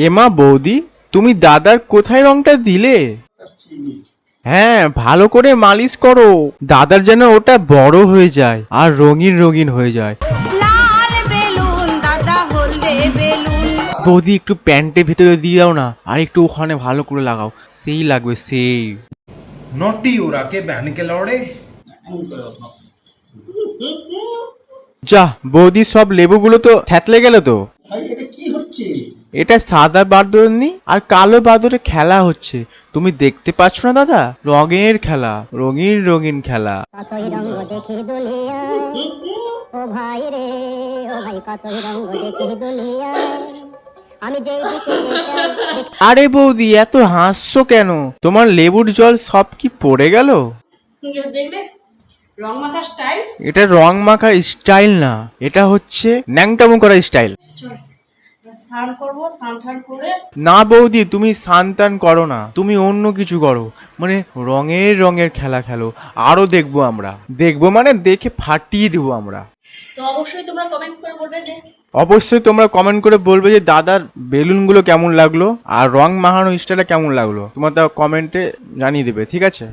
এমা বৌদি, তুমি দাদার কোথায় রংটা দিলে? হ্যাঁ, ভালো করে মালিশ করো, দাদার যেন ওটা বড় হয়ে যায় আর রঙিন রঙিন হয়ে যায়। লাল বেলুন দাদা, হলদে বেলুন। বৌদি একটু প্যান্টের ভিতরে দিয়ে দাও না, আর একটু ওখানে ভালো করে লাগাও, সেই লাগবে সেই। नोटी उड़ा के बहन के लौड़े। যা বৌদি, সব লেবুগুলো তো থ্যাতলে গেল তো। এটা সাদা বাদরনি আর কালো বাদরে খেলা হচ্ছে, তুমি দেখতে পাচ্ছ না দাদা? রঙের খেলা, রঙিন রঙিন খেলা। কতই রঙ দেখি দুনিয়ায়, ও ভাই রে ও ভাই, কতই রঙ দেখি দুনিয়ায়, আমি যেই দিকে যেতাম। আরে বৌদি, এত হাসছো কেন? তোমার লেবুর জল সব কি পড়ে গেল? দেখবে রং মাখা স্টাইল। এটা রং মাখার স্টাইল না, এটা হচ্ছে ন্যাংটামো করা স্টাইল। চল স্নান করবো, স্নান টান করে। না বৌদি, তুমি স্নান টান করো না, তুমি অন্য কিছু করো, মানে রঙের রঙের খেলা খেলো, আরো দেখবো আমরা, দেখবো মানে দেখে ফাটিয়ে দেবো আমরা। তো অবশ্যই তোমরা কমেন্টস করে বলবে যে অবশ্যই তোমরা কমেন্ট করে বলবে যে দাদার বেলুনগুলো কেমন লাগলো আর রং মাখানো স্টাইলটা কেমন লাগলো, তোমরা তা কমেন্টে জানিয়ে দেবে, ঠিক আছে?